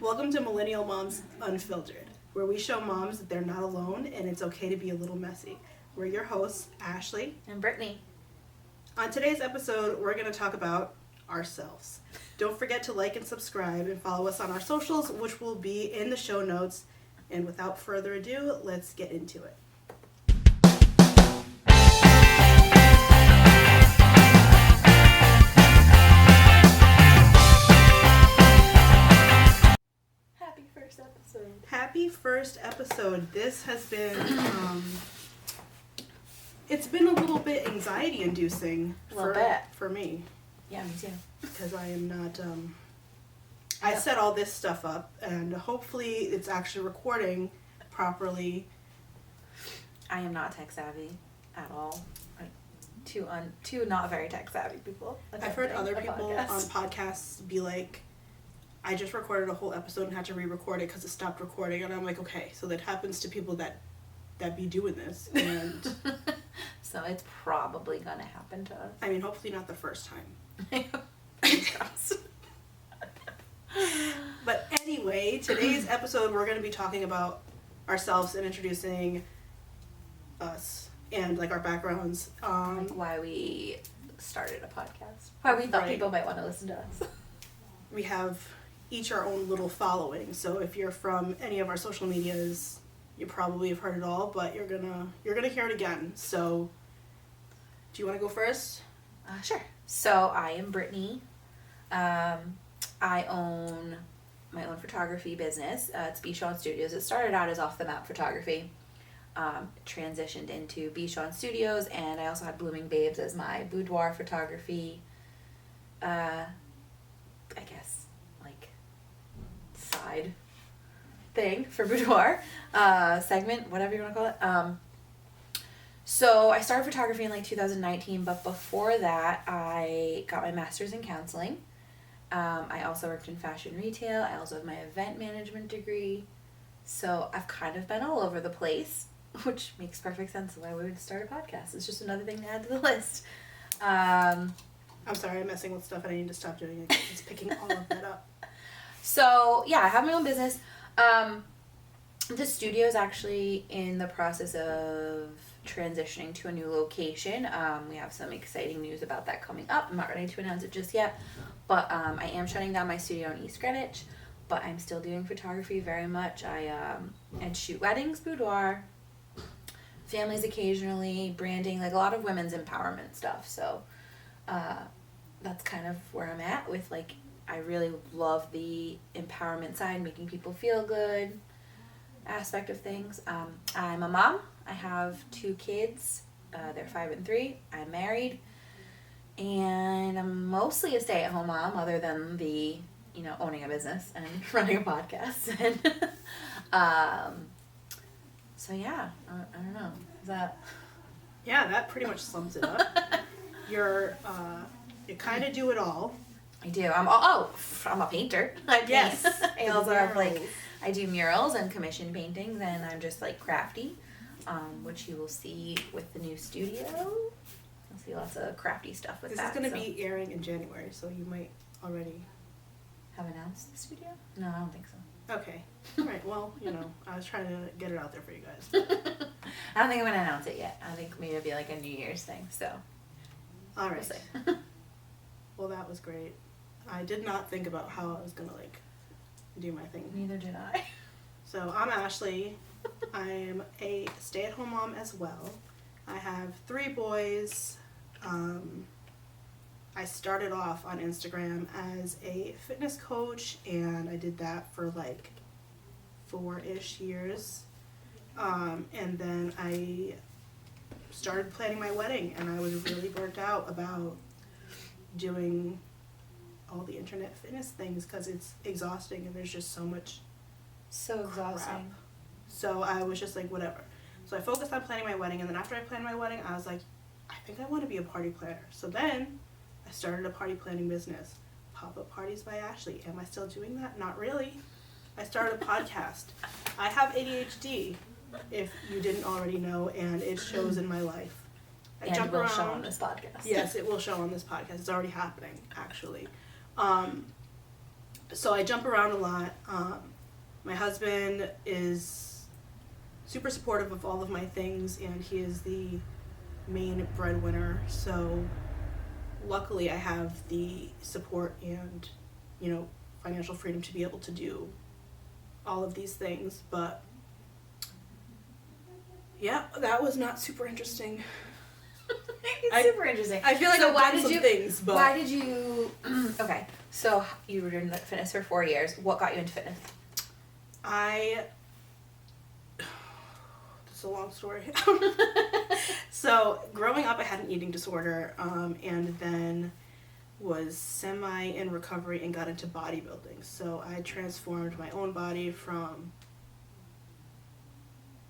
Welcome to Millennial Moms Unfiltered, where we show moms that they're not alone and it's okay to be a little messy. We're your hosts, Ashley and Brittni. On today's episode, we're going to talk about ourselves. Don't forget to like and subscribe and follow us on our socials, which will be in the show notes. And without further ado, let's get into it. Happy first episode. This has been, it's been a little bit anxiety inducing for me. Yeah, me too. Because I am not, I set all this stuff up and hopefully it's actually recording properly. I am not tech savvy at all. Two not very tech savvy people. I've heard other people on podcasts be like, I just recorded a whole episode and had to re-record it because it stopped recording. And I'm like, okay, so that happens to people that be doing this. And so it's probably going to happen to us. I mean, hopefully not the first time. But anyway, today's episode, we're going to be talking about ourselves and introducing us and like our backgrounds. Like why we started a podcast. Why we thought people might want to listen to us. We have each our own little following, so if you're from any of our social medias, you probably have heard it all, but you're gonna hear it again. So do you want to go first? Sure. So I am Brittni. I own my own photography business. It's Bishon Studios. It started out as off the map photography, transitioned into Bishon Studios, and I also had Blooming Babes as my boudoir photography, I guess, side thing for boudoir segment, whatever you want to call it. So I started photography in 2019, but before that I got my master's in counseling. I also worked in fashion retail. I also have my event management degree. So I've kind of been all over the place, which makes perfect sense why we would start a podcast. It's just another thing to add to the list. I'm sorry, I'm messing with stuff and I need to stop doing it. It's picking all of that up. So, yeah, I have my own business. The studio is actually in the process of transitioning to a new location. We have some exciting news about that coming up. I'm not ready to announce it just yet. But I am shutting down my studio in East Greenwich. But I'm still doing photography very much. I shoot weddings, boudoir, families occasionally, branding, like a lot of women's empowerment stuff. So that's kind of where I'm at with I really love the empowerment side, making people feel good aspect of things. I'm a mom. I have 2 kids. They're 5 and 3. I'm married. And I'm mostly a stay-at-home mom other than the, owning a business and running a podcast. And so, yeah, I don't know. Is that... Yeah, that pretty much sums it up. You kind of do it all. I do. I'm a painter. I paint. Yes. I also have I do murals and commission paintings, and I'm just crafty, which you will see with the new studio. You'll see lots of crafty stuff with that. This is going to be airing in January, so you might already have announced the studio. No, I don't think so. Okay. All right. Well, I was trying to get it out there for you guys. I don't think I'm going to announce it yet. I think maybe it'll be a New Year's thing. So. All right. We'll see. Well, that was great. I did not think about how I was going to do my thing. Neither did I. So I'm Ashley. I am a stay-at-home mom as well. I have 3 boys. I started off on Instagram as a fitness coach, and I did that for 4-ish years. And then I started planning my wedding, and I was really burnt out about doing all the internet fitness things because it's exhausting and there's just so much exhausting crap. So I was just whatever. So I focused on planning my wedding, and then after I planned my wedding, I was like, I think I want to be a party planner. So then I started a party planning business, Pop-Up Parties by Ashley. Am I still doing that? Not really. I started a podcast. I have ADHD, if you didn't already know, and it shows in my life. And it will show on this podcast. Yes, it will show on this podcast. It's already happening, actually. so I jump around a lot. My husband is super supportive of all of my things, and he is the main breadwinner. So luckily I have the support and, you know, financial freedom to be able to do all of these things. But yeah, that was not super interesting. It's super interesting. I feel like so I've done some things, but why did you? Okay, so you were doing fitness for 4 years. What got you into fitness? This is a long story. So growing up, I had an eating disorder, and then was semi in recovery and got into bodybuilding. So I transformed my own body from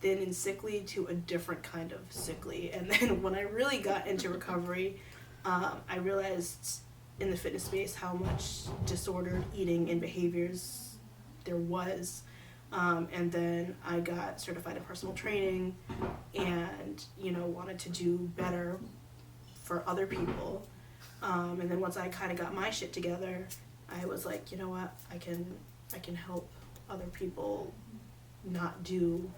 thin and sickly to a different kind of sickly. And then when I really got into recovery, I realized in the fitness space how much disordered eating and behaviors there was. And then I got certified in personal training and, you know, wanted to do better for other people. And then once I kind of got my shit together, I was like, you know what, I can help other people not do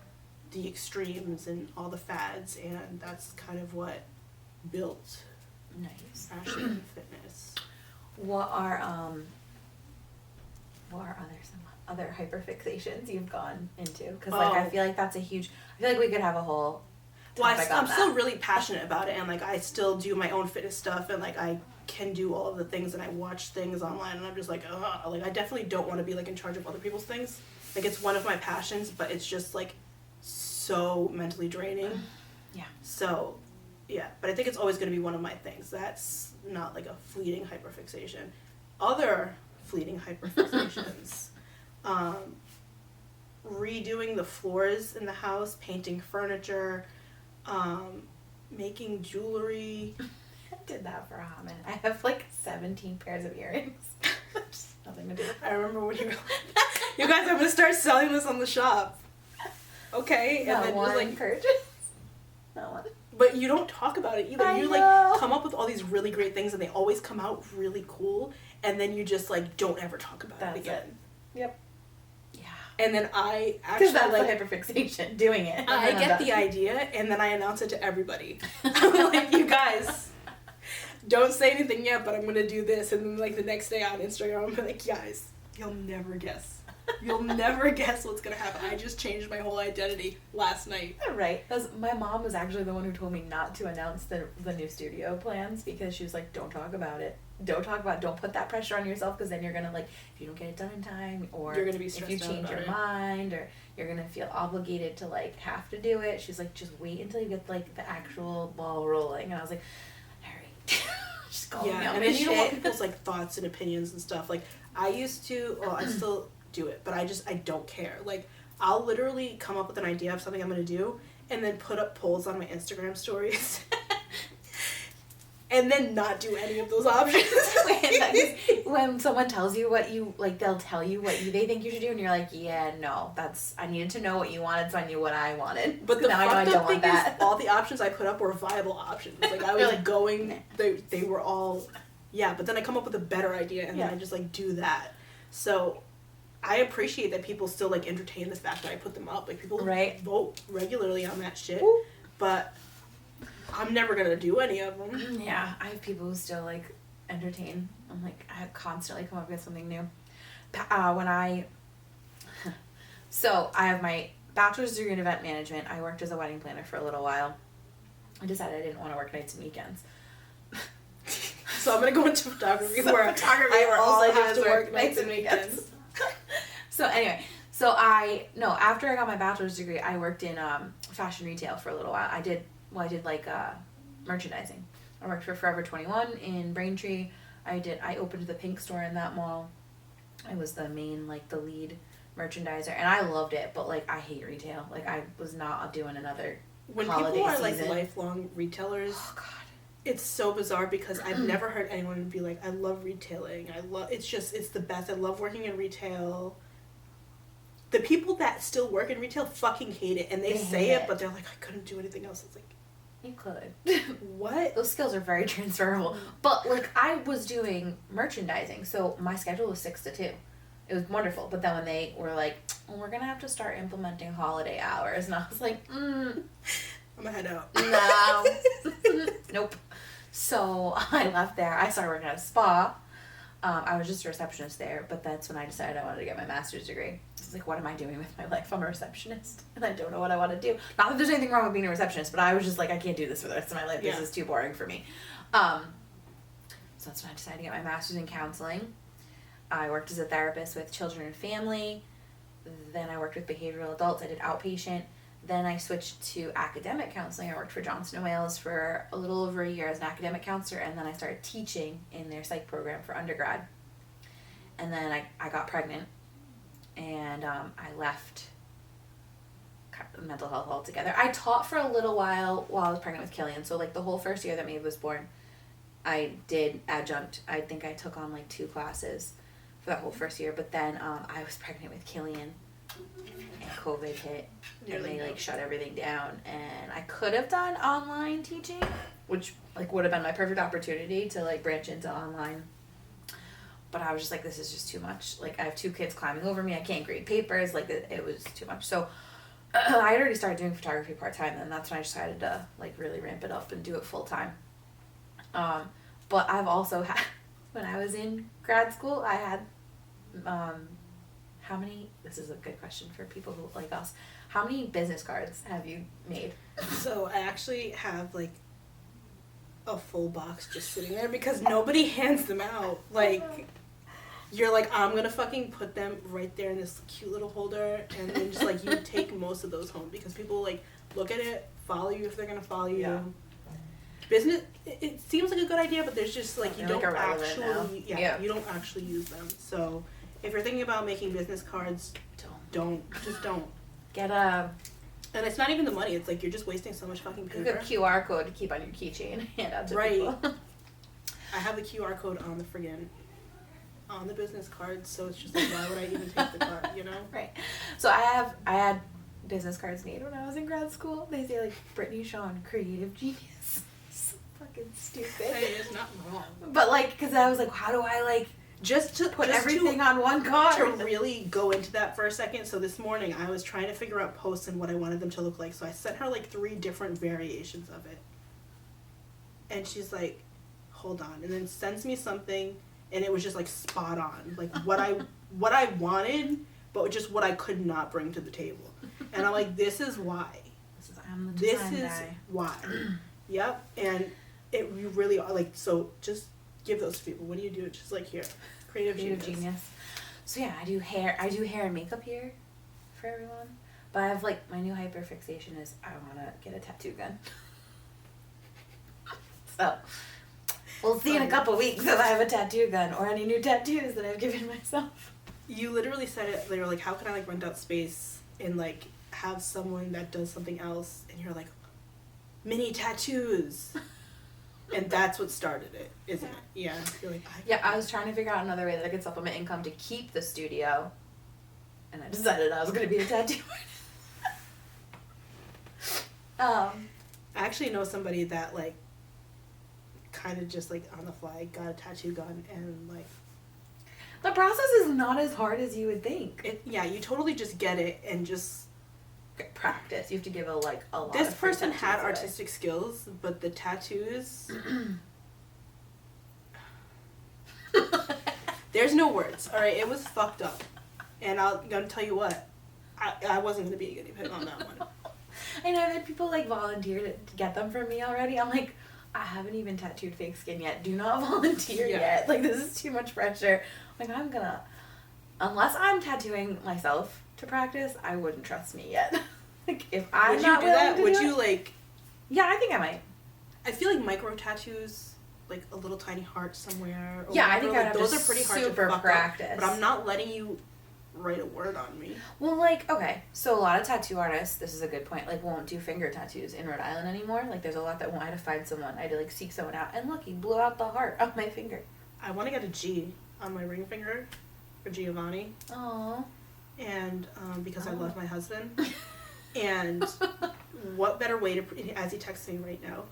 the extremes and all the fads, and that's kind of what built Nice. Ashley and Fitness. What are some other hyperfixations you've gone into? Because like I feel like that's a huge. I feel like we could have a whole. Well, I'm still really passionate about it, and like I still do my own fitness stuff, and like I can do all of the things, and I watch things online, and I'm just like, like I definitely don't want to be like in charge of other people's things. Like it's one of my passions, but it's just like so mentally draining. Yeah. So, yeah, but I think it's always going to be one of my things. That's not like a fleeting hyperfixation. Other fleeting hyperfixations, redoing the floors in the house, painting furniture, making jewelry. I did that for a hot minute. I have like 17 pairs of earrings. Just nothing to do with it. I remember when you were like, you guys, I'm going to start selling this on the shop. Okay? Not And then one just like purchase. Not one. But you don't talk about it either. I You know. like come up with all these really great things, and they always come out really cool, and then you just like don't ever talk about That's it again. it. Yep. Yeah. And then I actually Because that's like the hyperfixation, doing it. I get the idea, and then I announce it to everybody. I'm like, you guys, don't say anything yet, but I'm gonna do this. And then like the next day on Instagram, I'm like, guys, you'll never guess. You'll never guess what's gonna happen. I just changed my whole identity last night. Right. My mom was actually the one who told me not to announce the new studio plans, because she was like, don't talk about it. Don't put that pressure on yourself, because then you're going to like, if you don't get it done in time, or You're gonna be if stressed you out change about your it. mind, or you're going to feel obligated to like have to do it. She's like, just wait until you get like the actual ball rolling. And I was like, all right. Just call me Yeah, on and my then you don't want shit. people's like thoughts and opinions and stuff. Like I used to, well, I still do it, but I don't care. Like I'll literally come up with an idea of something I'm gonna do, and then put up polls on my Instagram stories, and then not do any of those options. When someone tells you what you like, they'll tell you what they think you should do, and you're like, yeah, no, I needed to know what you wanted, so I knew what I wanted. But the now I know I fucked don't up thing want that. is, all the options I put up were viable options. Like I was Really? like going, they were all, yeah. But then I come up with a better idea, and then I just like do that. So I appreciate that people still like entertain the fact that I put them up. Like people vote regularly on that shit. Ooh. But I'm never gonna do any of them. Yeah, I have people who still like entertain. I'm like, I constantly come up with something new. So I have my bachelor's degree in event management. I worked as a wedding planner for a little while. I decided I didn't want to work nights and weekends. So I'm gonna go into photography where I also have to work nights and weekends. So anyway, after I got my bachelor's degree, I worked in fashion retail for a little while. I did like merchandising. I worked for Forever 21 in Braintree. I opened the Pink store in that mall. I was the lead merchandiser, and I loved it, but like I hate retail. Like I was not doing another when holiday people are season. like lifelong retailers, Oh god. it's so bizarre because I've never heard anyone be like, I love retailing. It's the best. I love working in retail. The people that still work in retail fucking hate it, and they say it, but they're like, I couldn't do anything else. It's like, You could. what? Those skills are very transferable. But like I was doing merchandising, so my schedule was 6 to 2. It was wonderful. But then when they were like, well, we're going to have to start implementing holiday hours. And I was like, I'm going to head out. No. Nope. So I left there. I started working at a spa. I was just a receptionist there, but that's when I decided I wanted to get my master's degree. I was like, what am I doing with my life? I'm a receptionist, and I don't know what I want to do. Not that there's anything wrong with being a receptionist, but I was just like, I can't do this for the rest of my life. Yeah. This is too boring for me. So that's when I decided to get my master's in counseling. I worked as a therapist with children and family. Then I worked with behavioral adults. I did outpatient. Then I switched to academic counseling. I worked for Johnson & Wales for a little over a year as an academic counselor, and then I started teaching in their psych program for undergrad. And then I got pregnant, and I left mental health altogether. I taught for a little while I was pregnant with Killian, so like the whole first year that Maeve was born, I did adjunct. I think I took on like 2 classes for that whole first year, but then I was pregnant with Killian, and COVID hit, and they like shut everything down, and I could have done online teaching, which like would have been my perfect opportunity to like branch into online, but I was just like, this is just too much. Like, I have 2 kids climbing over me, I can't grade papers, like it was too much. So I had already started doing photography part-time, and that's when I decided to like really ramp it up and do it full-time. But I've also had, when I was in grad school, I had how many, this is a good question for people who like us, how many business cards have you made? So I actually have like a full box just sitting there because nobody hands them out. Like, you're like, I'm gonna fucking put them right there in this cute little holder, and then just like you take most of those home because people like look at it, follow you if they're gonna follow you. Yeah. Business, it seems like a good idea, but there's just like you They're, don't like, actually you don't actually use them. So if you're thinking about making business cards, don't Get a and it's not even the money, it's like you're just wasting so much fucking paper. a QR code to keep on your keychain and hand out to people. I have the QR code on the business card, so it's just like, why would I even take the card, you know? Right. So I had business cards made when I was in grad school. They say like Brittni Shawn, creative genius. So fucking stupid. Hey, it's not wrong. But like, cause I was like, how do I like Just to put everything on one card? To really go into that for a second. So this morning I was trying to figure out posts and what I wanted them to look like. So I sent her like 3 different variations of it. And she's like, hold on. And then sends me something, and it was just like spot on. Like what I wanted, but just what I could not bring to the table. And I'm like, this is why. I'm the This design is guy. why. Yep. And you really are like, so just give those to people. What do you do? It's just like, here, creative genius. So yeah, I do hair and makeup here for everyone. But I have like, my new hyperfixation is I want to get a tattoo gun. So we'll see in a couple weeks if I have a tattoo gun or any new tattoos that I've given myself. You literally said it. They were like, how can I like rent out space and like have someone that does something else? And you're like, mini tattoos. And that's what started it, isn't it? Yeah. You're like, I was trying to figure out another way that I could supplement income to keep the studio, and I decided I was going to be a tattoo artist. I actually know somebody that like kind of just like on the fly got a tattoo gun, and like the process is not as hard as you would think. you totally just get it and just practice. You have to give a lot. This of free person had tattoos away. artistic skills, but the tattoos there's no words. All right, it was fucked up, and I'm gonna tell you what, I wasn't gonna be a guinea pig on that one. I know that people like volunteer to get them from me already. I'm like, I haven't even tattooed fake skin yet. Do not volunteer yet. Like, this is too much pressure. Like, unless I'm tattooing myself to practice, I wouldn't trust me yet. Like, if I'm Would not you do that? willing to Would do you it, like? Yeah, I think I might. I feel like micro tattoos, like a little tiny heart somewhere. Or Yeah, I whatever, think like, I'd have those to are pretty hard super to fuck practice. up. But I'm not letting you write a word on me. Well, like, okay, so a lot of tattoo artists, this is a good point, like, won't do finger tattoos in Rhode Island anymore. Like, there's a lot that won't. I had to find someone. I had to, like, seek someone out. And look, he blew out the heart on my finger. I want to get a G on my ring finger for Giovanni. Aww. And because I love my husband. And what better way to, as he texts me right now,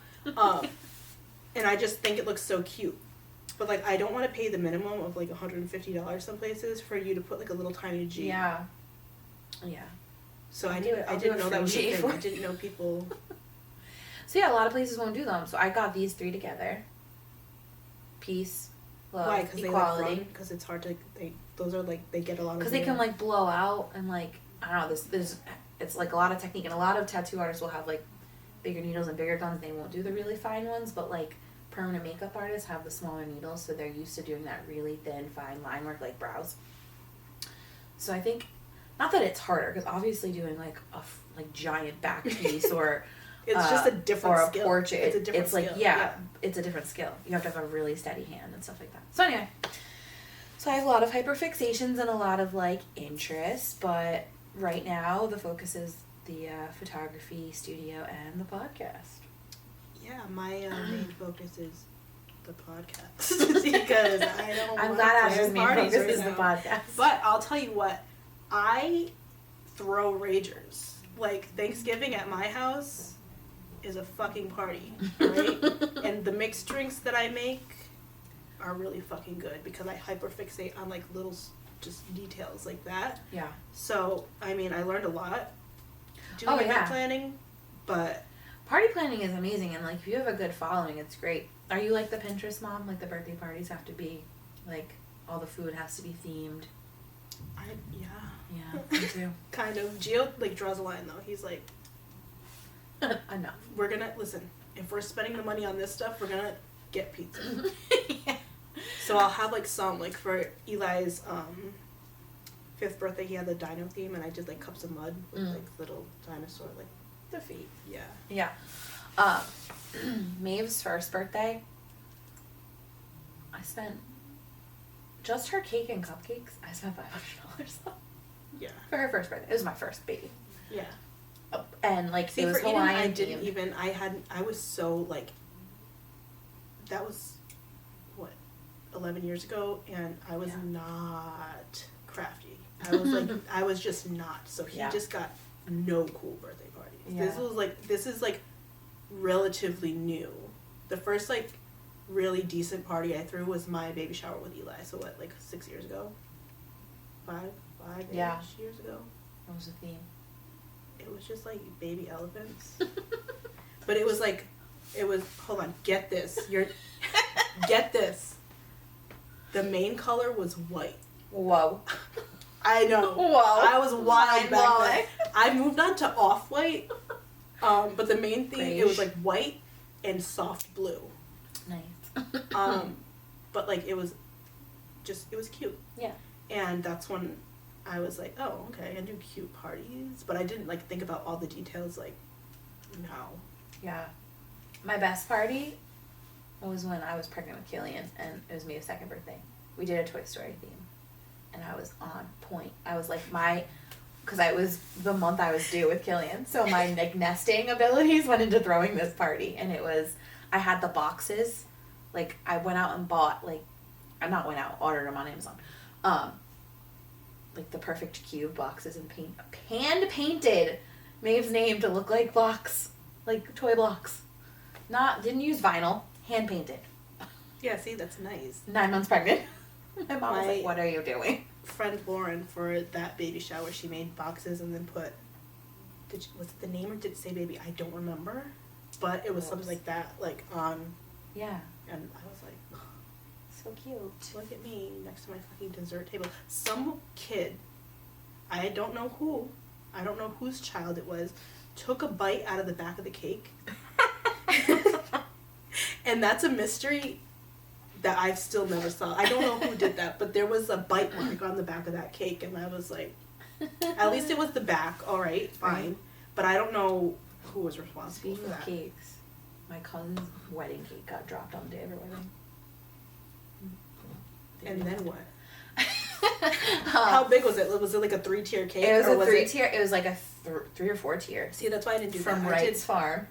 and I just think it looks so cute. But, like, I don't want to pay the minimum of, like, $150 some places for you to put, like, a little tiny G. Yeah. Yeah. So I do it. I'll didn't do a know that was a free G thing. for I didn't know people... So, yeah, a lot of places won't do them. So, I got these 3 together. Peace, love, Why? Because equality. Because it's hard to... Those are, like, they get a lot of... Because they can, like, blow out and, like, I don't know, it's, like, a lot of technique. And a lot of tattoo artists will have, like, bigger needles and bigger guns. They won't do the really fine ones. But, like, permanent makeup artists have the smaller needles. So, they're used to doing that really thin, fine line work, like brows. So, I think... Not that it's harder, because obviously doing, like, a giant back piece or... It's just a different or skill. A portrait. It's a different it's like, skill. yeah, it's a different skill. You have to have a really steady hand and stuff like that. So anyway, so I have a lot of hyperfixations and a lot of, like, interests, but right now the focus is the photography studio and the podcast. Yeah, my main focus is the podcast because I don't. I'm glad Ashley's main focus right is now. the podcast. But I'll tell you what, I throw ragers. Like, Thanksgiving at my house is a fucking party, right? And the mixed drinks that I make are really fucking good because I hyperfixate on, like, little just details like that. Yeah. So, I mean, I learned a lot doing event planning, but... Party planning is amazing, and, like, if you have a good following, it's great. Are you, like, the Pinterest mom? Like, the birthday parties have to be, like, all the food has to be themed? Yeah. Yeah, me too. Kind of. Gio, like, draws a line, though. He's like... Enough. We're gonna... Listen, if we're spending the money on this stuff, we're gonna get pizza. Yeah. So I'll have, like, some, like, for Eli's 5th birthday, he had the dino theme, and I did, like, cups of mud with, like, little dinosaur, like... The feet. Yeah. Yeah. Maeve's first birthday, I spent... Just her cake and cupcakes, I spent $500. Yeah. For her first birthday. It was my first baby. Yeah. And, like, See, it was for Eden, Hawaiian I didn't themed. even... I was so, like... That was, what, 11 years ago, and I was not crafty. I was, like... I was just not. So he just got no cool birthday parties. Yeah. This is, like, relatively new. The first, like, really decent party I threw was my baby shower with Eli. So, what, like, 6 years ago? 5-ish years ago? What was the theme? It was just, like, baby elephants. But it was, like, hold on, get this. Get this. The main color was white. Whoa. I know. Whoa. I was wild back then. Mind-blowing. I moved on to off-white, but the main thing, Beige. it was, like, white and soft blue. Nice. But, like, it was cute. Yeah. And that's when I was like, oh, okay, I can do cute parties. But I didn't, like, think about all the details, like, now. Yeah. My best party was when I was pregnant with Killian, and it was Mia's 2nd birthday. We did a Toy Story theme, and I was on point. I was like because I was the month I was due with Killian, so my, like, nesting abilities went into throwing this party, and I had the boxes, like, I went out and bought, like, ordered them on Amazon, like, the perfect cube boxes and hand painted Maeve's name to look like blocks, like toy blocks. Didn't use vinyl, hand painted. Yeah, see, that's nice. 9 months pregnant. My mom was like, what are you doing? Friend Lauren, for that baby shower, she made boxes and then put, was it the name or did it say baby? I don't remember. But it was something like that, like, on. Yeah. And I was like, so cute. Look at me next to my fucking dessert table. Some kid, I don't know whose child it was, took a bite out of the back of the cake. And that's a mystery that I've still never saw. I don't know who did that, but there was a bite mark on the back of that cake, and I was like, at least it was the back, all right, fine. Right. But I don't know who was responsible for that. Speaking of cakes, my cousin's wedding cake got dropped on the day of her wedding. And then what? How big was it? Was it like a 3-tier cake? It was a 3-tier. It was like a 3 or 4 tier. See, that's why I didn't do that. From Wright's Farm.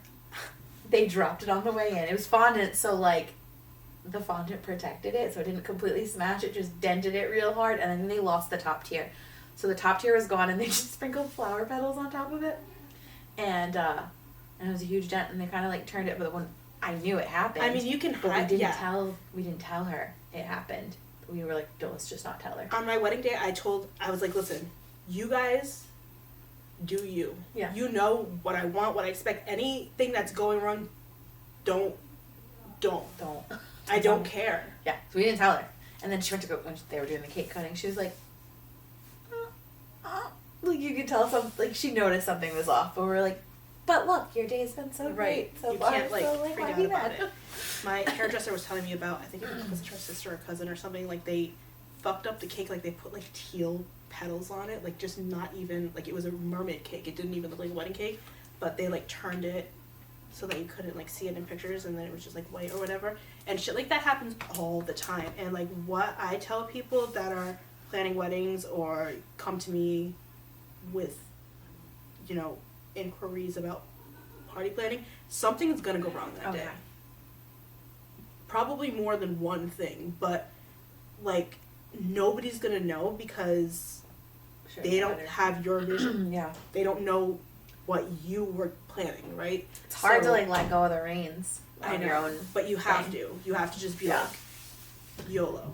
They dropped it on the way in. It was fondant, so, like, the fondant protected it, so it didn't completely smash. It just dented it real hard, and then they lost the top tier. So the top tier was gone, and they just sprinkled flower petals on top of it. And it was a huge dent, and they kind of, like, turned it, but I knew it happened. I mean, you can but hide. we didn't tell her it happened. We were like, no, let's just not tell her. On my wedding day, I was like, listen, you guys do you. Yeah. You know what I want, what I expect. Anything that's going wrong, don't. I don't care. Yeah, so we didn't tell her. And then she went to go, when they were doing the cake cutting, she was like, like you could tell like she noticed something was off, but we're like, but look, your day's been so great so you far. can't like so, freak why out be about mad? it. My hairdresser was telling me about, I think it was her sister or cousin or something, like they fucked up the cake, like they put like teal petals on it, like just not even, like it was a mermaid cake, it didn't even look like a wedding cake, but they like turned it so that you couldn't like see it in pictures, and then it was just like white or whatever, and shit like that happens all the time. And like what I tell people that are planning weddings or come to me with, you know, inquiries about party planning, something's gonna go wrong that day. Yeah. Probably more than one thing, but like nobody's gonna know because Sure, they don't have your vision. Yeah. They don't know what you were planning, right? It's hard to So, like let go of the reins I on know, your own. but you have thing. to. You have to just be Yeah. like YOLO.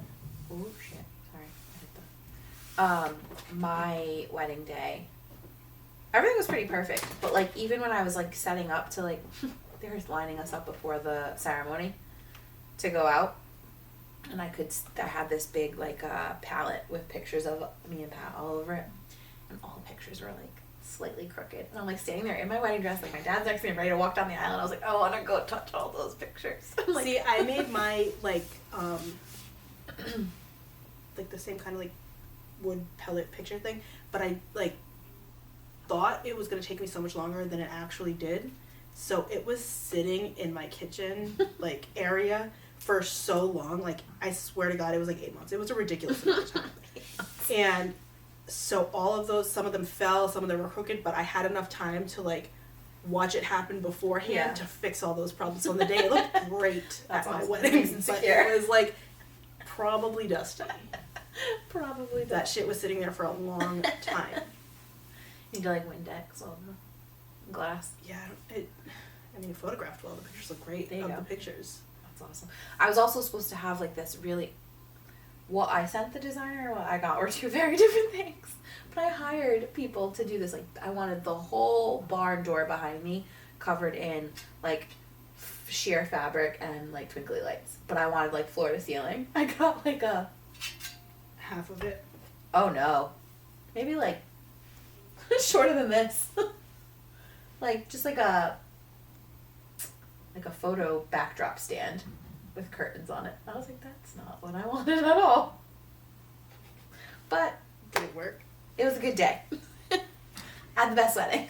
Oh shit! Sorry, I hit that. My wedding day, everything was pretty perfect. But like even when I was like setting up to like, they were lining us up before the ceremony to go out, and I had this big like palette with pictures of me and Pat all over it, and all the pictures were like slightly crooked, and I'm like standing there in my wedding dress, like my dad's next to me, I'm ready to walk down the aisle, and I was like, I want to go touch all those pictures. Like, See, I made my like like the same kind of like wood pellet picture thing, but I like thought it was gonna take me so much longer than it actually did. So it was sitting in my kitchen like area for so long. Like I swear to God, it was like 8 months. It was a ridiculous amount of time. And so all of those, some of them fell, some of them were crooked, but I had enough time to like watch it happen beforehand to fix all those problems. So on the day it looked great at my awesome. wedding, Nice and but secure. it was like probably dusty. Probably That shit was sitting there for a long time. You need to like Windex on the glass. Yeah, I mean, photographed well. The pictures look great There you of go. the pictures. That's awesome. I was also supposed to have like this really. What I sent the designer and what I got were two very different things. But I hired people to do this. Like I wanted the whole barn door behind me covered in like sheer fabric and like twinkly lights. But I wanted like floor to ceiling. I got like a. Half of it. Oh no, maybe like shorter than this. Like just like a photo backdrop stand with curtains on it. I was like, that's not what I wanted at all. But Did it work? it was a good day. Had the best wedding.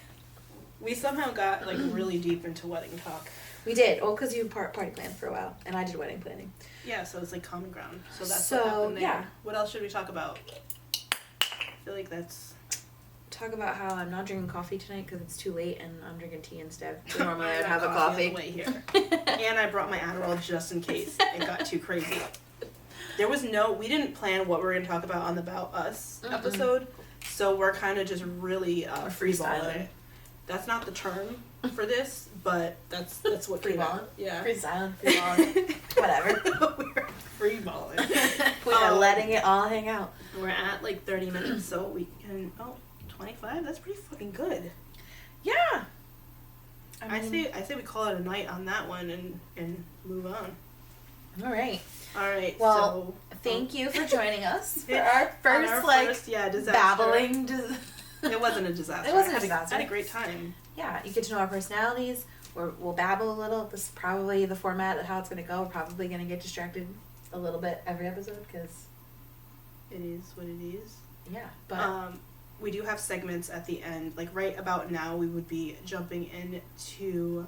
We somehow got like really deep into wedding talk. We did. Well, because you party planned for a while, and I did wedding planning. Yeah, so it's like common ground. So that's So, what happened there. yeah. What else should we talk about? I feel like that's... Talk about how I'm not drinking coffee tonight because it's too late, and I'm drinking tea instead. Normally I I'd got have a on coffee. the way here. And I brought my Adderall just in case it got too crazy. We didn't plan what we were going to talk about on the About Us episode, so we're kind of just really freeballing it. That's not the term for this, but that's what came out. Yeah. Freestyling, freeballing, whatever. We're freeballing. We're letting it all hang out. We're at like 30 minutes, so we can... 25? That's pretty fucking good. Yeah. I say we call it a night on that one and move on. All right. All right. Well, so, thank you for joining us for our first disaster. babbling. It wasn't a disaster. It wasn't a I disaster. had a great time. Yeah, you get to know our personalities. We'll babble a little. This is probably the format of how it's going to go. We're probably going to get distracted a little bit every episode because it is what it is. Yeah, but we do have segments at the end. Like right about now, we would be jumping into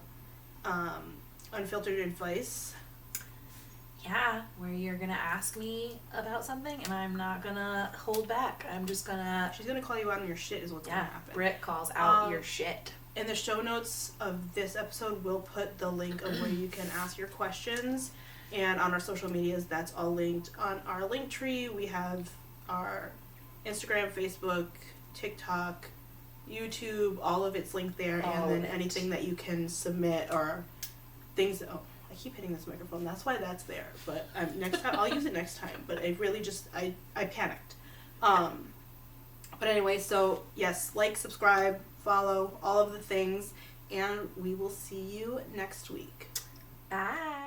unfiltered advice. Yeah, where you're gonna ask me about something and I'm not gonna hold back. I'm just gonna. She's gonna call you out on your shit. Is what's gonna happen. Britt calls out your shit. In the show notes of this episode, we'll put the link of where you can ask your questions, and on our social medias, that's all linked on our link tree. We have our Instagram, Facebook, TikTok, YouTube, all of it's linked there, and then anything that you can submit or things. Oh, keep hitting this microphone. That's why that's there. But next time, I'll use it next time. But I really just, I panicked. But anyway, so yes, like, subscribe, follow, all of the things. And we will see you next week. Bye.